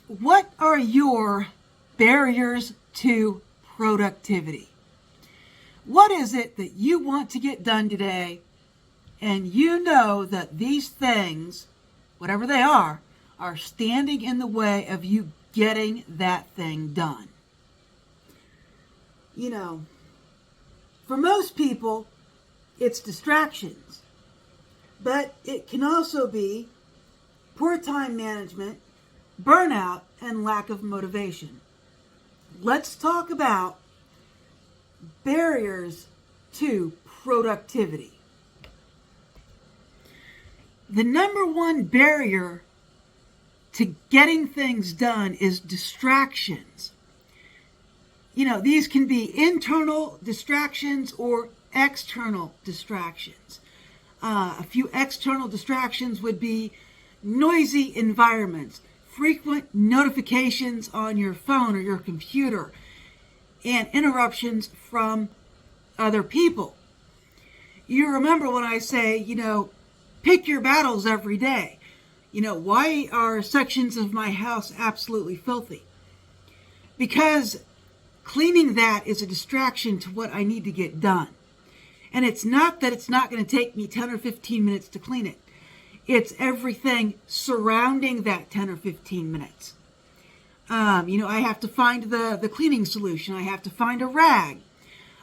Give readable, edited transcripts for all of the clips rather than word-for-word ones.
What are your barriers to productivity? What is it that you want to get done today, and you know that these things, whatever they are standing in the way of you getting that thing done? You know, for most people, it's distractions, but it can also be poor time management, burnout, and lack of motivation. Let's talk about barriers to productivity. The number one barrier to getting things done is distractions. You know, these can be internal distractions or external distractions. A few external distractions would be noisy environments, frequent notifications on your phone or your computer, and interruptions from other people. You remember when I say, pick your battles every day. Why are sections of my house absolutely filthy? Because cleaning that is a distraction to what I need to get done. And it's not that it's not going to take me 10 or 15 minutes to clean it. It's everything surrounding that 10 or 15 minutes. I have to find the cleaning solution. I have to find a rag.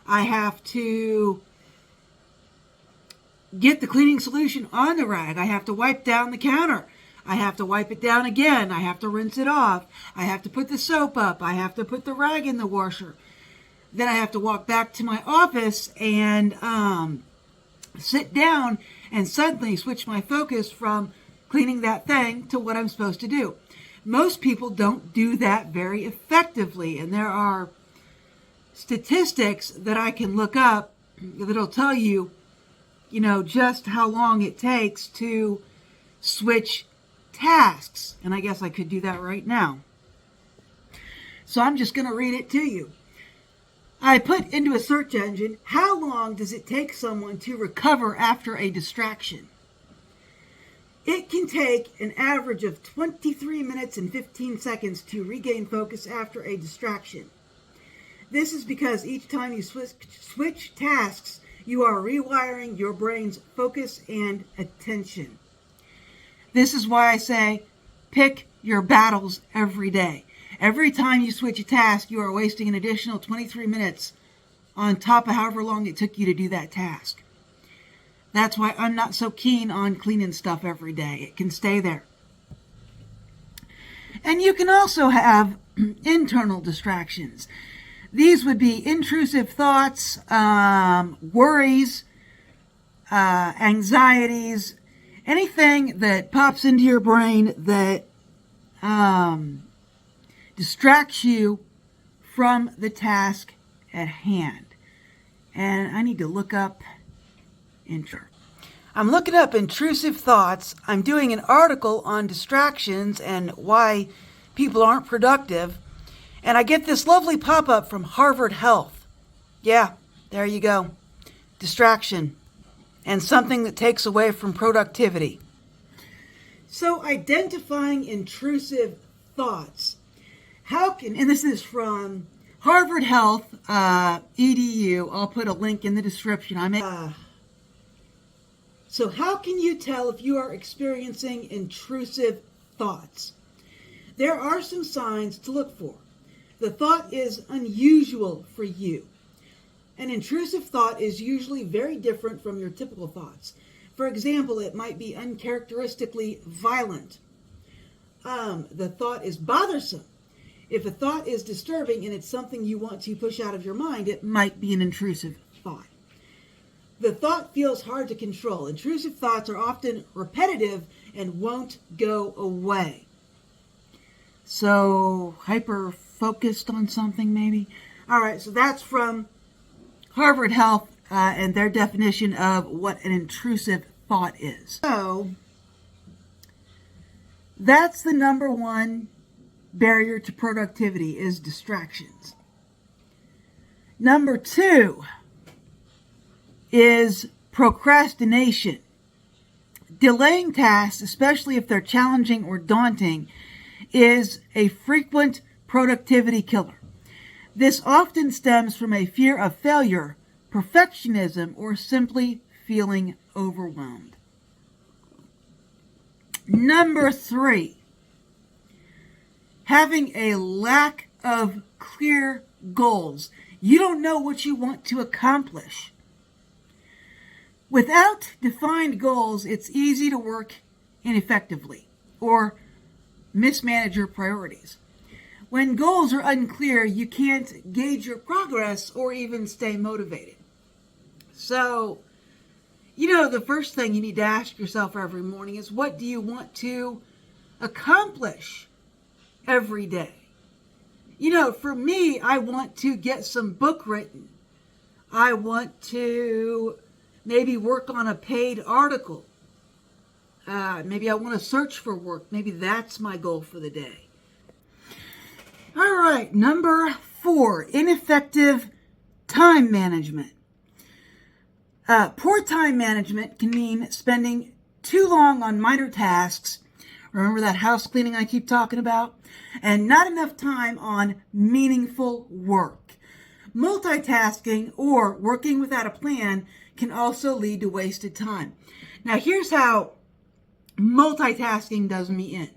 I have to get the cleaning solution on the rag. I have to wipe down the counter. I have to wipe it down again. I have to rinse it off. I have to put the soap up. I have to put the rag in the washer. Then I have to walk back to my office and sit down and suddenly switch my focus from cleaning that thing to what I'm supposed to do. Most people don't do that very effectively, and there are statistics that I can look up that'll tell you, just how long it takes to switch tasks. And I guess I could do that right now. So I'm just going to read it to you. I put into a search engine, how long does it take someone to recover after a distraction? It can take an average of 23 minutes and 15 seconds to regain focus after a distraction. This is because each time you switch tasks, you are rewiring your brain's focus and attention. This is why I say, pick your battles every day. Every time you switch a task, you are wasting an additional 23 minutes on top of however long it took you to do that task. That's why I'm not so keen on cleaning stuff every day. It can stay there. And you can also have internal distractions. These would be intrusive thoughts, worries, anxieties, anything that pops into your brain that distracts you from the task at hand. And I need to look up I'm looking up intrusive thoughts. I'm doing an article on distractions and why people aren't productive. And I get this lovely pop-up from Harvard Health. Yeah, there you go. Distraction. And something that takes away from productivity. So identifying intrusive thoughts. And this is from Harvard Health edu. I'll put a link in the description. So how can you tell if you are experiencing intrusive thoughts? There are some signs to look for. The thought is unusual for you. An intrusive thought is usually very different from your typical thoughts. For example, it might be uncharacteristically violent. The thought is bothersome. If a thought is disturbing and it's something you want to push out of your mind, it might be an intrusive thought. The thought feels hard to control. Intrusive thoughts are often repetitive and won't go away. So, hyper-focused on something maybe? All right, so that's from Harvard Health and their definition of what an intrusive thought is. So, that's the number one barrier to productivity is distractions. Number two is procrastination. Delaying tasks, especially if they're challenging or daunting, is a frequent productivity killer. This often stems from a fear of failure, perfectionism, or simply feeling overwhelmed. Number 3, having a lack of clear goals. You don't know what you want to accomplish. Without defined goals, it's easy to work ineffectively or mismanage your priorities. When goals are unclear, you can't gauge your progress or even stay motivated. So, the first thing you need to ask yourself every morning is, what do you want to accomplish every day? For me, I want to get some book written. I want to maybe work on a paid article. Maybe I want to search for work. Maybe that's my goal for the day. All right, number 4, ineffective time management. Poor time management can mean spending too long on minor tasks. Remember that house cleaning I keep talking about? And not enough time on meaningful work. Multitasking or working without a plan can also lead to wasted time. Now, here's how multitasking does me in.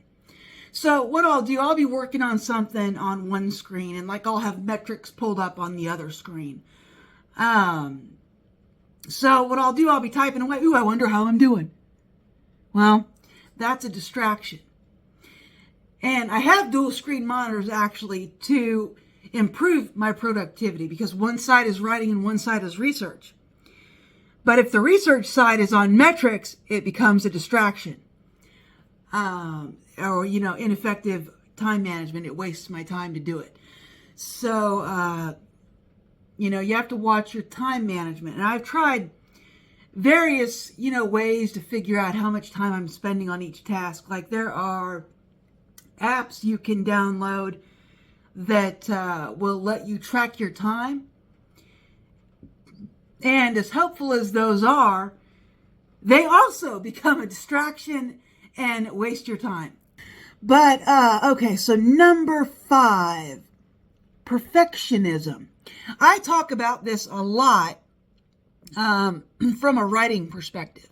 So what I'll do, I'll be working on something on one screen, and I'll have metrics pulled up on the other screen. So what I'll do, I'll be typing away. Ooh, I wonder how I'm doing. Well, that's a distraction. And I have dual screen monitors actually to improve my productivity, because one side is writing and one side is research. But if the research side is on metrics, it becomes a distraction. Or, ineffective time management. It wastes my time to do it. So, you have to watch your time management. And I've tried various, ways to figure out how much time I'm spending on each task. Like, there are apps you can download that will let you track your time. And as helpful as those are, they also become a distraction and waste your time. But, okay, so number 5, perfectionism. I talk about this a lot from a writing perspective.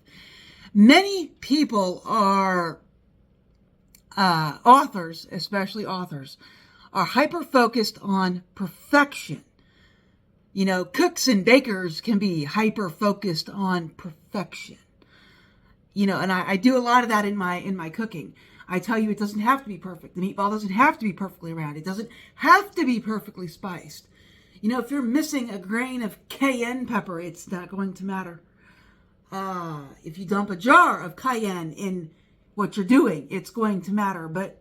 Many people are, authors, especially authors, are hyper-focused on perfection. Cooks and bakers can be hyper-focused on perfection. And I do a lot of that in my cooking. I tell you, it doesn't have to be perfect. The meatball doesn't have to be perfectly round. It doesn't have to be perfectly spiced. If you're missing a grain of cayenne pepper, it's not going to matter. If you dump a jar of cayenne in what you're doing, it's going to matter. But,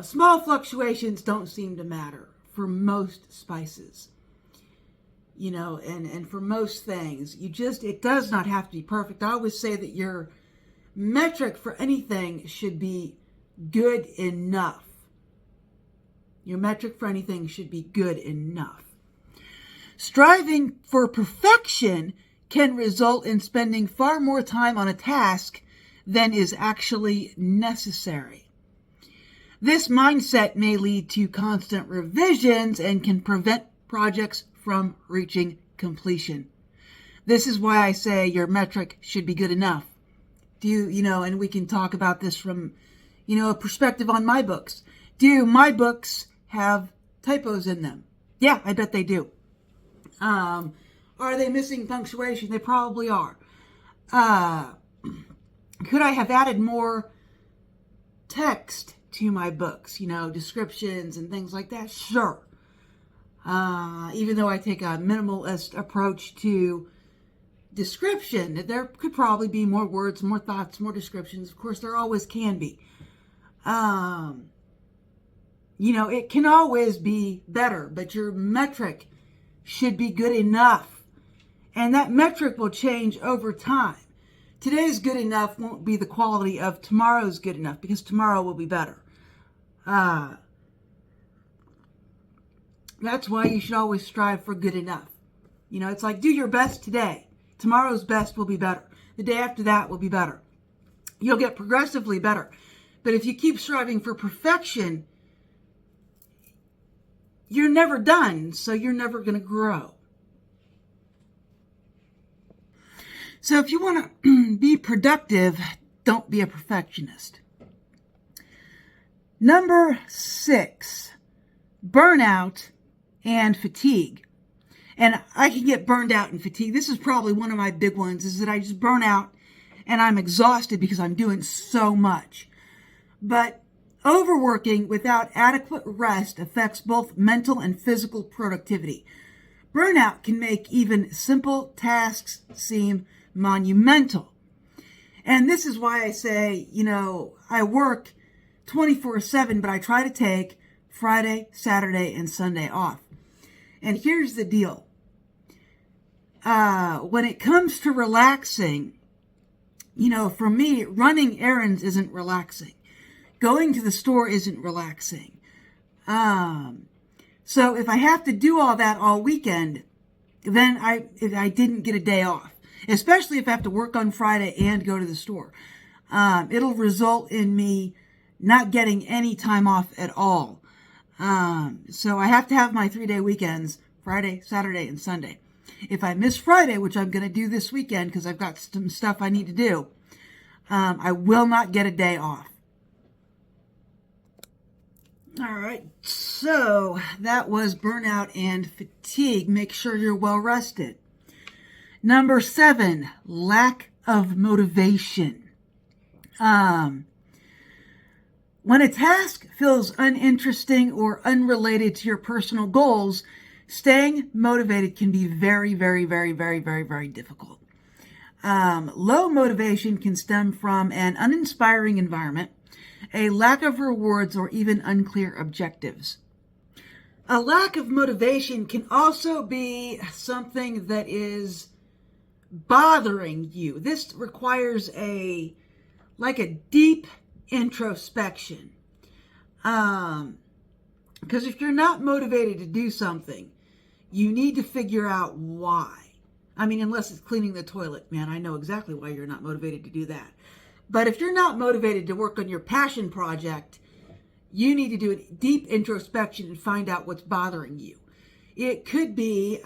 small fluctuations don't seem to matter for most spices. And for most things, it does not have to be perfect. I always say that your metric for anything should be good enough. Your metric for anything should be good enough. Striving for perfection can result in spending far more time on a task than is actually necessary. This mindset may lead to constant revisions and can prevent projects from reaching completion. This is why I say your metric should be good enough. And we can talk about this from, a perspective on my books. Do my books have typos in them? Yeah, I bet they do. Are they missing punctuation? They probably are. Could I have added more text to my books? Descriptions and things like that? Sure. Even though I take a minimalist approach to description, there could probably be more words, more thoughts, more descriptions. Of course, there always can be. It can always be better, but your metric should be good enough. And that metric will change over time. Today's good enough won't be the quality of tomorrow's good enough, because tomorrow will be better. That's why you should always strive for good enough. It's like, do your best today. Tomorrow's best will be better. The day after that will be better. You'll get progressively better, But if you keep striving for perfection, you're never done, so you're never going to grow. So if you want to be productive, don't be a perfectionist. Number 6, burnout and fatigue. And I can get burned out and fatigue. This is probably one of my big ones, is that I just burn out and I'm exhausted because I'm doing so much. But overworking without adequate rest affects both mental and physical productivity. Burnout can make even simple tasks seem monumental. And this is why I say, I work 24/7, but I try to take Friday, Saturday, and Sunday off. And here's the deal. When it comes to relaxing, for me, running errands isn't relaxing. Going to the store isn't relaxing. So if I have to do all that all weekend, then I didn't get a day off. Especially if I have to work on Friday and go to the store. It'll result in me not getting any time off at all. So I have to have my 3-day weekends, Friday, Saturday, and Sunday. If I miss Friday, which I'm going to do this weekend because I've got some stuff I need to do, I will not get a day off. All right, so that was burnout and fatigue. Make sure you're well rested. Number 7, lack of motivation. When a task feels uninteresting or unrelated to your personal goals, staying motivated can be very, very, very, very, very, very difficult. Low motivation can stem from an uninspiring environment, a lack of rewards, or even unclear objectives. A lack of motivation can also be something that is bothering you. This requires a deep introspection. Because if you're not motivated to do something, you need to figure out why. I mean, unless it's cleaning the toilet, man, I know exactly why you're not motivated to do that. But if you're not motivated to work on your passion project, you need to do a deep introspection and find out what's bothering you. It could be,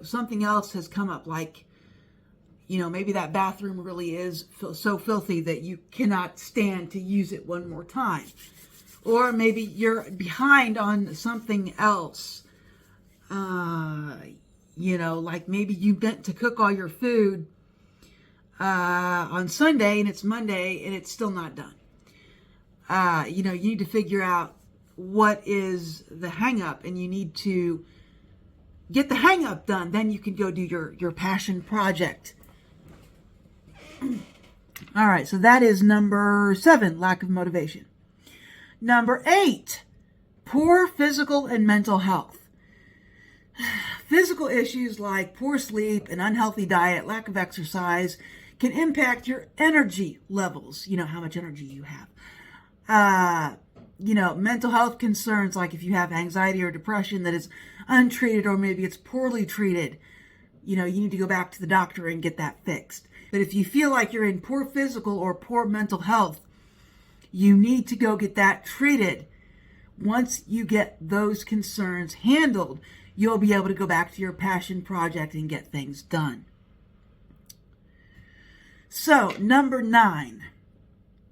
something else has come up, like, maybe that bathroom really is so filthy that you cannot stand to use it one more time. Or maybe you're behind on something else. Like maybe you meant to cook all your food on Sunday and it's Monday and it's still not done. You need to figure out what is the hang up, and you need to get the hang up done. Then you can go do your passion project. All right, so that is number 7, lack of motivation. Number 8, poor physical and mental health. Physical issues like poor sleep, an unhealthy diet, lack of exercise can impact your energy levels, how much energy you have. Mental health concerns, like if you have anxiety or depression that is untreated, or maybe it's poorly treated, you need to go back to the doctor and get that fixed. But if you feel like you're in poor physical or poor mental health, you need to go get that treated. Once you get those concerns handled, you'll be able to go back to your passion project and get things done. So, number 9,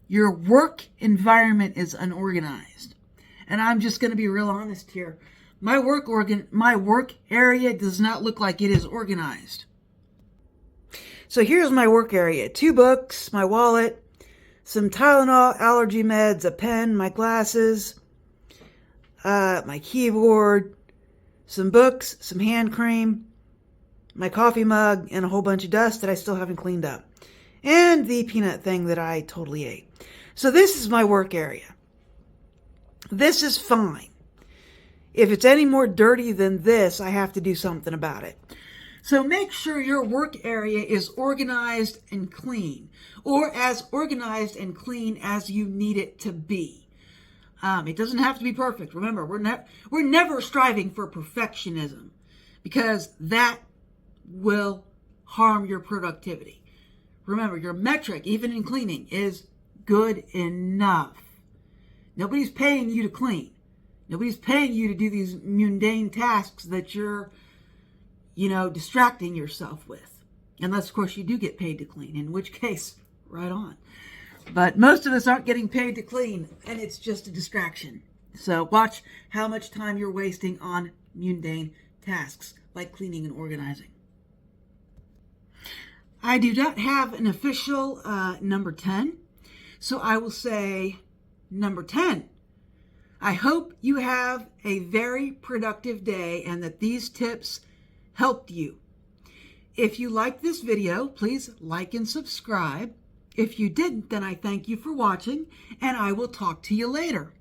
your work environment is unorganized. And I'm just going to be real honest here. My work area does not look like it is organized. So here's my work area: 2 books, my wallet, some Tylenol, allergy meds, a pen, my glasses, my keyboard, some books, some hand cream, my coffee mug, and a whole bunch of dust that I still haven't cleaned up. And the peanut thing that I totally ate. So this is my work area. This is fine. If it's any more dirty than this, I have to do something about it. So make sure your work area is organized and clean, or as organized and clean as you need it to be. It doesn't have to be perfect. Remember, we're never striving for perfectionism, because that will harm your productivity. Remember, your metric, even in cleaning, is good enough. Nobody's paying you to clean. Nobody's paying you to do these mundane tasks that you're, distracting yourself with. Unless, of course, you do get paid to clean, in which case, right on. But most of us aren't getting paid to clean, and it's just a distraction. So watch how much time you're wasting on mundane tasks like cleaning and organizing. I do not have an official number 10, so I will say number 10. I hope you have a very productive day and that these tips helped you. If you liked this video, please like and subscribe. If you didn't, then I thank you for watching, and I will talk to you later.